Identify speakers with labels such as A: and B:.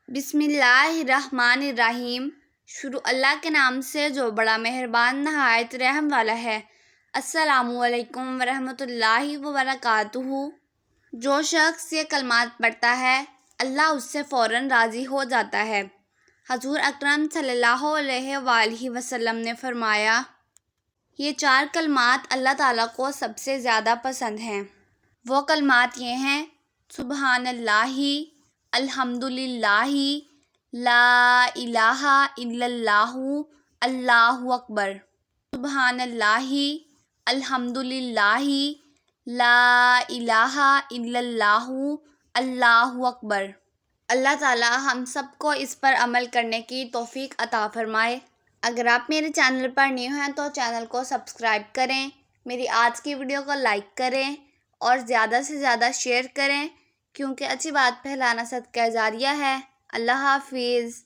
A: بسم اللہ الرحمن الرحیم۔ شروع اللہ کے نام سے جو بڑا مہربان نہایت رحم والا ہے۔ السلام علیکم ورحمۃ اللہ وبرکاتہ۔ جو شخص یہ کلمات پڑھتا ہے اللہ اس سے فوراً راضی ہو جاتا ہے۔ حضور اکرم صلی اللہ علیہ وآلہ وسلم نے فرمایا، یہ 4 کلمات اللہ تعالیٰ کو سب سے زیادہ پسند ہیں۔ وہ کلمات یہ ہیں: سبحان اللہ، الحمدللہ، لا الہ الا اللہ، اللہ اکبر۔ سبحان اللہ، الحمدللہ، لا الہ الا اللہ، اللہ اکبر۔ اللہ تعالیٰ ہم سب کو اس پر عمل کرنے کی توفیق عطا فرمائے۔ اگر آپ میرے چینل پر نیو ہیں تو چینل کو سبسکرائب کریں، میری آج کی ویڈیو کو لائک کریں اور زیادہ سے زیادہ شیئر کریں، کیونکہ اچھی بات پھیلانا صدقہ جاریہ ہے۔ اللہ حافظ۔